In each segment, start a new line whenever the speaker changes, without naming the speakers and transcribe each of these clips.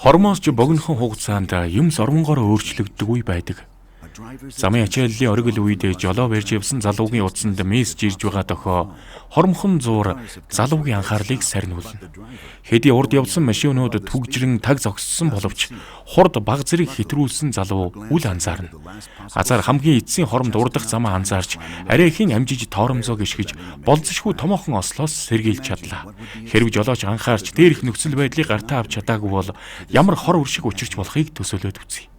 Хормоос ч богинохон хугацаанд юм сорвонгоор өөрчлөгддөг үе байдаг. Замын ачааллын оргил үед жолоо барьж явсан залуугийн утсанд мессеж ирж байгаа дохио хормхон зуур залуугийн анхаарлыг сарниулна. Хэдий урд явсан машинууд түгжрэн таг зогссон боловч хурд баг зэрэг хэтрүүлсэн залуу үл анзаарна. Азар хамгийн эцсийн хоромд урдах замаа анзаарч арайхийн амжиж торомзоо гიშгэж болзошгүй томоохон ослоос сэргийлж чадлаа. Хэрв жолооч анхаарч дээрх нөхцөл байдлыг гартаа авч чадаагүй бол ямар хор үршиг учирч болохыг төсөөлөд үзье.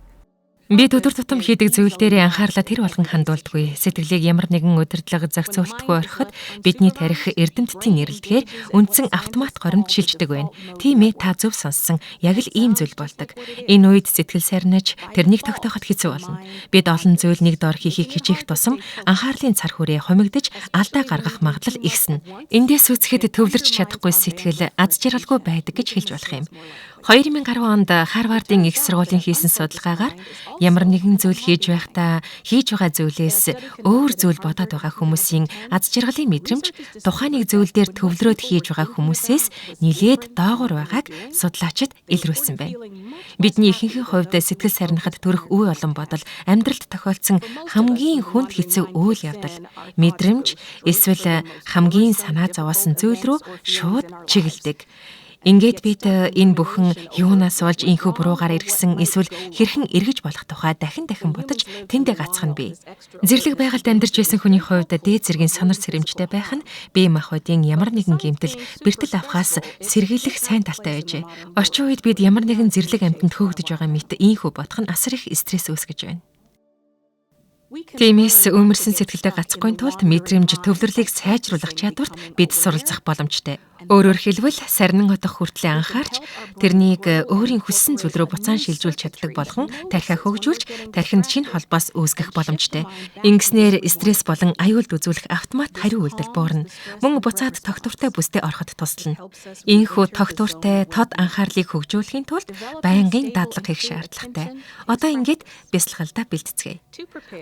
Бид өдөр тутам хийдэг зүйл дээрээ анхаарлаа тэр болгон хандуулдаггүй. Сэтгэлийг ямар нэгэн удирдлага зохицуултгүй ороход бидний тарих эрдэмтдийн нэрэлтгээр үндсэн автомат горимд шилждэг байна. Тийм ээ, та зөв сонссон. Яг л ийм зүйл болдог. Энэ үед сэтгэл сарниж тэрнийг тогтооход хэцүү болно. Бид олон зүйл нэг доор хийхийг хичээх тусам анхаарлын цар хүрээ хумигдж алдаа гаргах магадлал ихснэ. Эндээс үзэхэд төвлөрч чадахгүй сэтгэл аз жаргалгүй байдаг гэж хэлж болох юм. 2010 онд Харвардын их сургуулийн хийсэн судалгаагаар ямар нэгэн зүйл хийж байхдаа хийж байгаа зүйлээс өөр зүйл бодоод байгаа хүмүүсийн аз жаргалын мэдрэмж тухайн нэг зүйл дээр төвлөрөөд хийж байгаа хүмүүсээс нилээд доогуур байгааг судлаачид илрүүлсэн байна. Бидний ихэнхийн хувьд сэтгэл сарнихад төрөх үе олон бодол амьдралд тохиолдсон хамгийн хүнд хэцүү үйл явдал, мэдрэмж эсвэл хамгийн санаа зовоосон зүйл рүү шууд чиглэдэг. Ингээд бид энэ бүхэн юунаас болж инхүү буруугаар иргсэн эсвэл хэрхэн эргэж болох тухай дахин бодож тэндээ гацхан бий. Зэрлэг байгальд амьдарч байсан хүний хувьд дээд зэргийн сонор сэрэмжтэй байх нь бие махбодын ямар нэгэн гэмтэл бэртэл авахаас сэргийлэх сайн талтай байжээ. Орчин үед бид ямар нэгэн зэрлэг амьтанд хөөгдөж байгаа мэт инхүү бодох нь асар их стресс үүсгэж байна. Тиймээс өмөрсөн сэтгэлдээ гацхгүй тулд мэдрэмж төвлөрлийг сайжруулах чадварт бид суралцах боломжтой. Өөрөөр хэлбэл сарнин хотох хүртлээр анхаарч тэрнийг өөрийн хүссэн зүйл рүү буцаан шилжүүлж чаддаг болгон тархиа хөгжүүлж тархинд шинэ холбоос үүсгэх боломжтой. Ингэснээр стресс болон аюулд үзүүлэх автомат хариу үйлдэл буурна. Мөн буцаад тогтвортой бүсдээ ороход туслана. Ийхүү тогтвортой тод анхаарлыг хөгжүүлэхийн тулд байнгын дадлага хийх шаардлагатай. Одоо ингээд бясалгалдаа бэлтцгээе.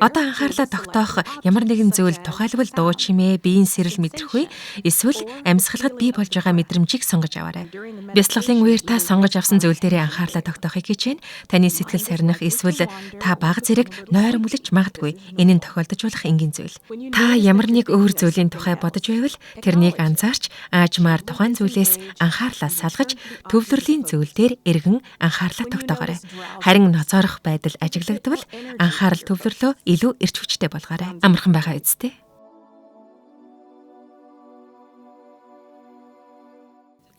Одоо анхаарлаа тогтоох ямар нэгэн зүйл тухайлбал дуу чимээ, биеийн сэрэл мэдрэхгүй эсвэл амьсгалахад бий болж байгаа мэдрэмжийг сонгож аваарай. Бясалгалын үеэр та сонгож авсан зүйл дээрээ анхаарлаа тогтоохыг хичээн. Таны сэтгэл сарних эсвэл та бага зэрэг нойр мүлж магадгүй. Энэ нь тохиолдож болох энгийн зүйл. Та ямар нэг өөр зүйлийн тухай бодож байвал тэрнийг анзаарч аажмаар тухайн зүйлээс анхаарлаа салгаж төвлөрлийн зүйл дээр эргэн анхаарлаа тогтоогоорой. Харин ноцоорох байдал ажиглагдвал анхаарал төвлөрлөө илүү эрч хүчтэй болгоорой. Амархан байгаа үсттэй.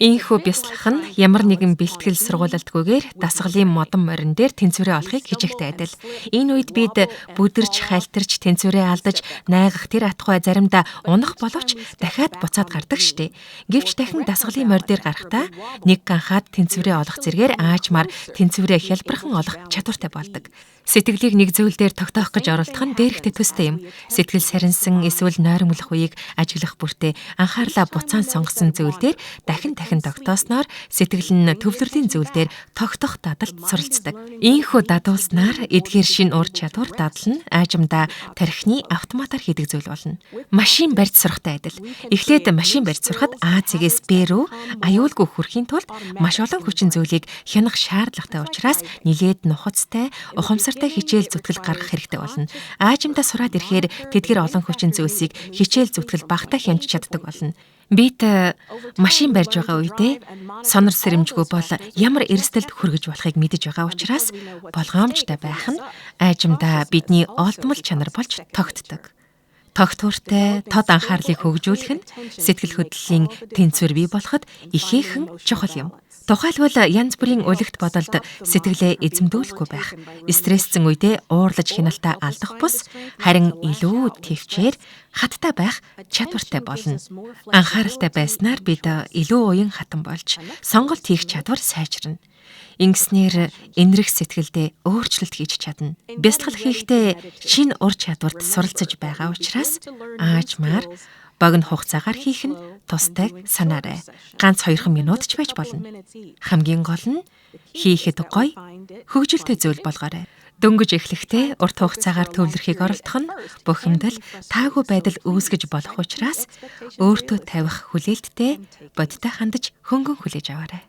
Ийхүү бясалгах нь ямар нэгэн бэлтгэл сургуулалтгүйгээр дасгалын модон морин дээр тэнцвэрээ олохыг хичээхтэй адил. Энэ үед бид бүдэрч, халтарч, тэнцвэрээ алдаж, найгах тэр атгай заримдаа унах боловч дахиад буцаад гардаг штеп. Гэвч дахин дасгалын морь дээр гарахдаа нэг ганхаад тэнцвэрээ олох зэргээр аажмаар тэнцвэрээ хялбархан олох чадвартай болдог. Сэтгэлийг нэг зүйл дээр тогтоох гэж оролдох нь дээрхтэй төстэй юм. Сэтгэл сарнсан эсвэл нойрмолох үеийг ажиглах бүртээ анхаарлаа буцаан сонгосон зүйл дээр дахин тогтоосноор сэтгэл нь төвлөрлийн зүйл дээр тогтох дадалд суралцдаг. Ийхүү дадуулснаар эдгээр шин ур чадвар дадал нь аажимдаа тархины автоматар хийдэг зүйл болно. Машин барьж сурахтай адил. Эхлээд машин барьж сурахад А цэгээс Б рүү аюулгүй хүрэхийн тулд маш олон хүчин зүйлийг хянах шаардлагатай учраас нилээд нухацтай, ухамсартай хичээл зүтгэл гаргах хэрэгтэй болно. Аажимдаа сураад ирэхээр тэдгээр олон хүчин зүйлсийг хичээл зүтгэл багтаа хямж чаддаг болно. Бид машин барьж байгаа үедээ сонор сэрэмжгүй бол ямар эрсдэлд хүргэж болохыг мэдэж байгаа учраас болгоомжтой байх нь аажимдаа бидний олдмол чанар болж тогтдог. Тогтвортой тод анхаарлыг хөгжүүлэх нь сэтгэл хөдлөлийн тэнцвэр бий болоход ихээхэн чухал юм. Тухайлбал янз бүрийн үлэгт бодолд сэтгэлээ эзэмдүүлэхгүй байх, стрессцэн үедээ уурлаж хяналтаа алдах бус, харин илүү төвчээр хаттай байх чадвартай болно. Анхааралтай байснаар бид илүү уян хатан болж сонголт хийх чадвар сайжирна. Ингэснээр энэрх сэтгэлдээ өөрчлөлт хийж чадна. Бясалгал хийхдээ шинэ ур чадварт суралцж байгаа учраас аажмаар богино хугацаагаар хийх нь тустай санаарай. Ганц 2 минут ч байж болно. Хамгийн гол нь хийхэд гоё, хөгжилтэй зүйл болгоорой. Дөнгөж эхлэхдээ урт хугацаагаар төвлөрөхийг оролдох нь бухимдал, таагүй байдал үүсгэж болох учраас өөртөө тавих хүлээлттэй бодтой хандаж хөнгөн хүлээж аваарай.